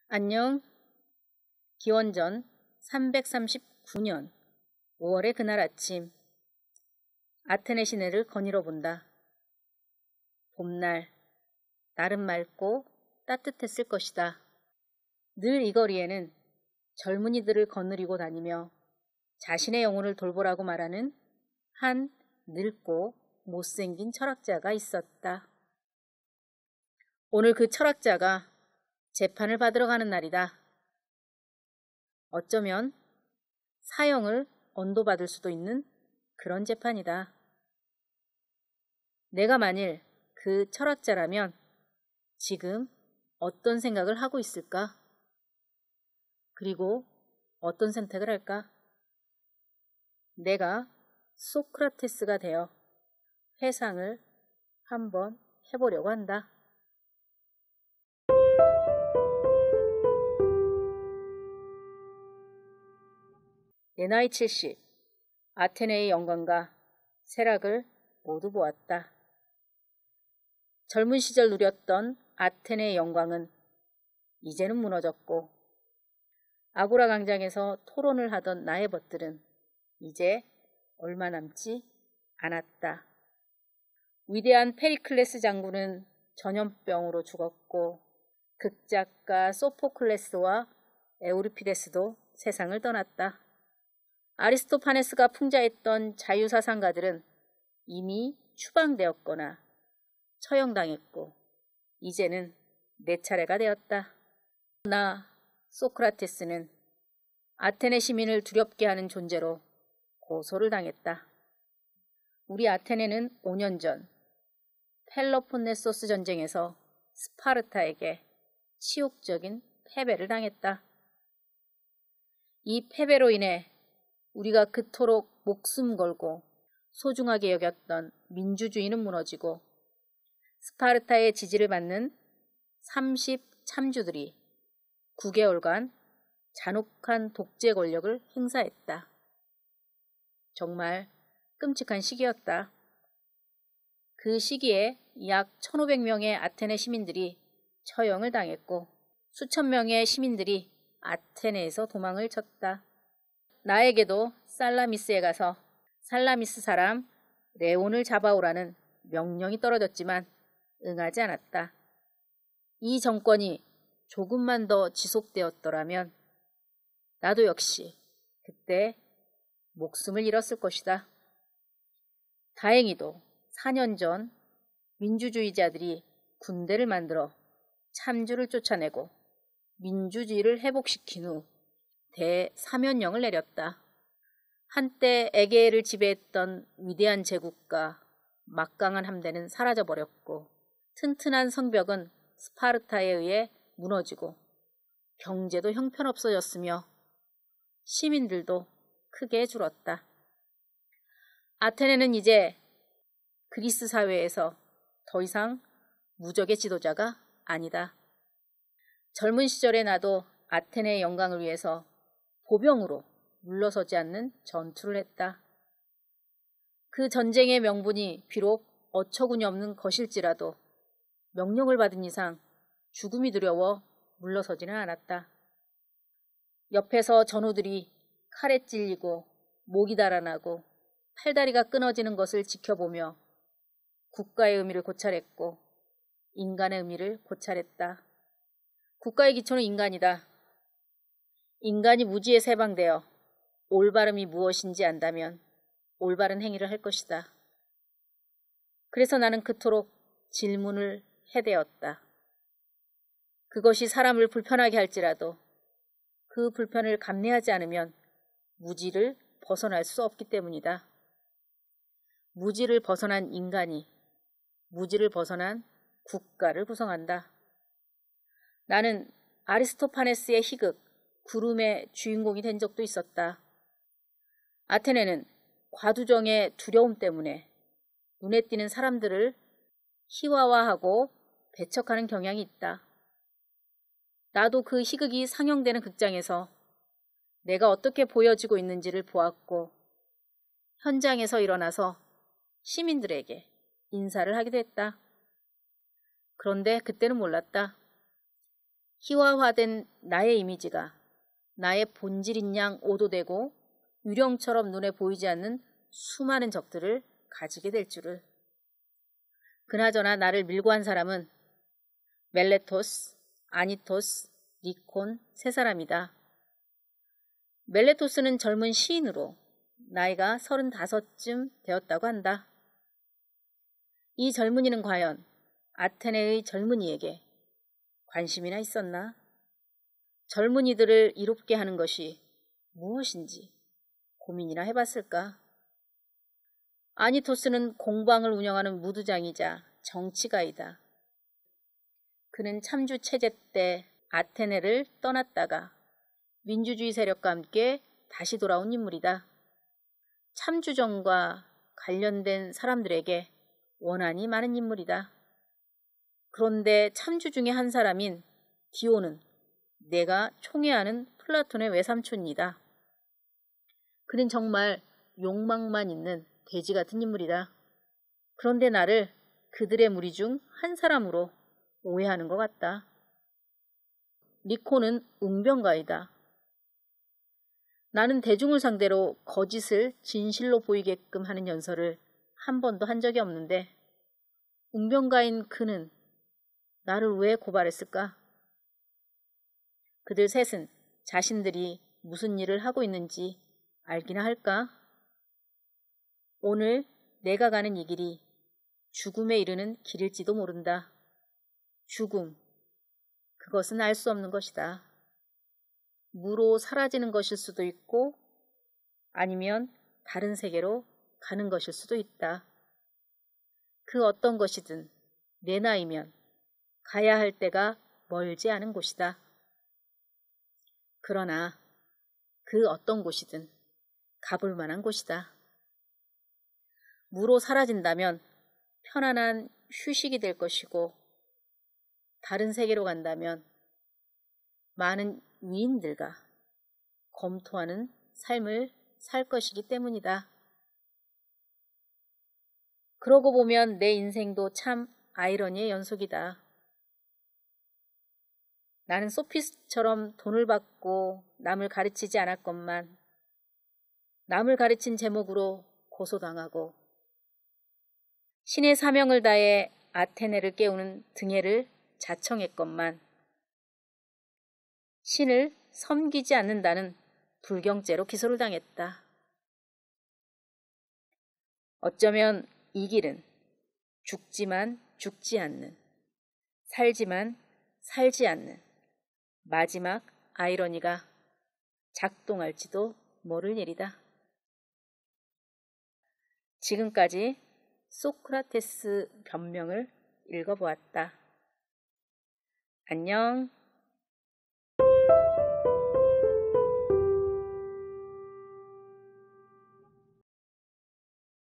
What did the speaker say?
안녕. 기원전 339년 5월의 그날 아침, 아테네 시내를 거닐어 본다. 봄날, 날은 맑고 따뜻했을 것이다. 늘 이 거리에는 젊은이들을 거느리고 다니며 자신의 영혼을 돌보라고 말하는 한 늙고 못생긴 철학자가 있었다. 오늘 그 철학자가 재판을 받으러 가는 날이다. 어쩌면 사형을 언도받을 수도 있는 그런 재판이다. 내가 만일 그 철학자라면 지금 어떤 생각을 하고 있을까? 그리고 어떤 선택을 할까? 내가 소크라테스가 되어 회상을 한번 해보려고 한다. 내 나이 70, 아테네의 영광과 쇠락을 모두 보았다. 젊은 시절 누렸던 아테네의 영광은 이제는 무너졌고, 아고라 광장에서 토론을 하던 나의 벗들은 이제 얼마 남지 않았다. 위대한 페리클레스 장군은 전염병으로 죽었고, 극작가 소포클레스와 에우리피데스도 세상을 떠났다. 아리스토파네스가 풍자했던 자유사상가들은 이미 추방되었거나 처형당했고 이제는 내 차례가 되었다. 나 소크라테스는 아테네 시민을 두렵게 하는 존재로 고소를 당했다. 우리 아테네는 5년 전 펠로폰네소스 전쟁에서 스파르타에게 치욕적인 패배를 당했다. 이 패배로 인해 우리가 그토록 목숨 걸고 소중하게 여겼던 민주주의는 무너지고 스파르타의 지지를 받는 30 참주들이 9개월간 잔혹한 독재 권력을 행사했다. 정말 끔찍한 시기였다. 그 시기에 약 1500명의 아테네 시민들이 처형을 당했고 수천 명의 시민들이 아테네에서 도망을 쳤다. 나에게도 살라미스에 가서 살라미스 사람 레온을 잡아오라는 명령이 떨어졌지만 응하지 않았다. 이 정권이 조금만 더 지속되었더라면 나도 역시 그때 목숨을 잃었을 것이다. 다행히도 4년 전 민주주의자들이 군대를 만들어 참주를 쫓아내고 민주주의를 회복시킨 후 대사면령을 내렸다. 한때 에게해를 지배했던 위대한 제국과 막강한 함대는 사라져버렸고 튼튼한 성벽은 스파르타에 의해 무너지고 경제도 형편없어졌으며 시민들도 크게 줄었다. 아테네는 이제 그리스 사회에서 더 이상 무적의 지도자가 아니다. 젊은 시절에 나도 아테네의 영광을 위해서 보병으로 물러서지 않는 전투를 했다. 그 전쟁의 명분이 비록 어처구니 없는 것일지라도 명령을 받은 이상 죽음이 두려워 물러서지는 않았다. 옆에서 전우들이 칼에 찔리고 목이 달아나고 팔다리가 끊어지는 것을 지켜보며 국가의 의미를 고찰했고 인간의 의미를 고찰했다. 국가의 기초는 인간이다. 인간이 무지에 세방되어 올바름이 무엇인지 안다면 올바른 행위를 할 것이다. 그래서 나는 그토록 질문을 해대었다. 그것이 사람을 불편하게 할지라도 그 불편을 감내하지 않으면 무지를 벗어날 수 없기 때문이다. 무지를 벗어난 인간이 무지를 벗어난 국가를 구성한다. 나는 아리스토파네스의 희극 구름의 주인공이 된 적도 있었다. 아테네는 과두정의 두려움 때문에 눈에 띄는 사람들을 희화화하고 배척하는 경향이 있다. 나도 그 희극이 상영되는 극장에서 내가 어떻게 보여지고 있는지를 보았고 현장에서 일어나서 시민들에게 인사를 하기도 했다. 그런데 그때는 몰랐다. 희화화된 나의 이미지가 나의 본질인 양 오도되고 유령처럼 눈에 보이지 않는 수많은 적들을 가지게 될 줄을. 그나저나 나를 밀고 한 사람은 멜레토스, 아니토스, 니콘 세 사람이다. 멜레토스는 젊은 시인으로 나이가 35쯤 되었다고 한다. 이 젊은이는 과연 아테네의 젊은이에게 관심이나 있었나? 젊은이들을 이롭게 하는 것이 무엇인지 고민이나 해봤을까? 아니토스는 공방을 운영하는 무두장이자 정치가이다. 그는 참주 체제 때 아테네를 떠났다가 민주주의 세력과 함께 다시 돌아온 인물이다. 참주정과 관련된 사람들에게 원한이 많은 인물이다. 그런데 참주 중에 한 사람인 디오는 내가 총애하는 플라톤의 외삼촌이다. 그는 정말 욕망만 있는 돼지 같은 인물이다. 그런데 나를 그들의 무리 중 한 사람으로 오해하는 것 같다. 니코는 웅변가이다. 나는 대중을 상대로 거짓을 진실로 보이게끔 하는 연설을 한 번도 한 적이 없는데 웅변가인 그는 나를 왜 고발했을까? 그들 셋은 자신들이 무슨 일을 하고 있는지 알기나 할까? 오늘 내가 가는 이 길이 죽음에 이르는 길일지도 모른다. 죽음, 그것은 알 수 없는 것이다. 무로 사라지는 것일 수도 있고 아니면 다른 세계로 가는 것일 수도 있다. 그 어떤 것이든 내 나이면 가야 할 때가 멀지 않은 곳이다. 그러나 그 어떤 곳이든 가볼 만한 곳이다. 무로 사라진다면 편안한 휴식이 될 것이고 다른 세계로 간다면 많은 위인들과 검토하는 삶을 살 것이기 때문이다. 그러고 보면 내 인생도 참 아이러니의 연속이다. 나는 소피스트처럼 돈을 받고 남을 가르치지 않았건만 남을 가르친 제목으로 고소당하고 신의 사명을 다해 아테네를 깨우는 등해를 자청했건만 신을 섬기지 않는다는 불경죄로 기소를 당했다. 어쩌면 이 길은 죽지만 죽지 않는, 살지만 살지 않는 마지막 아이러니가 작동할지도 모를 일이다. 지금까지 소크라테스 변명을 읽어보았다. 안녕.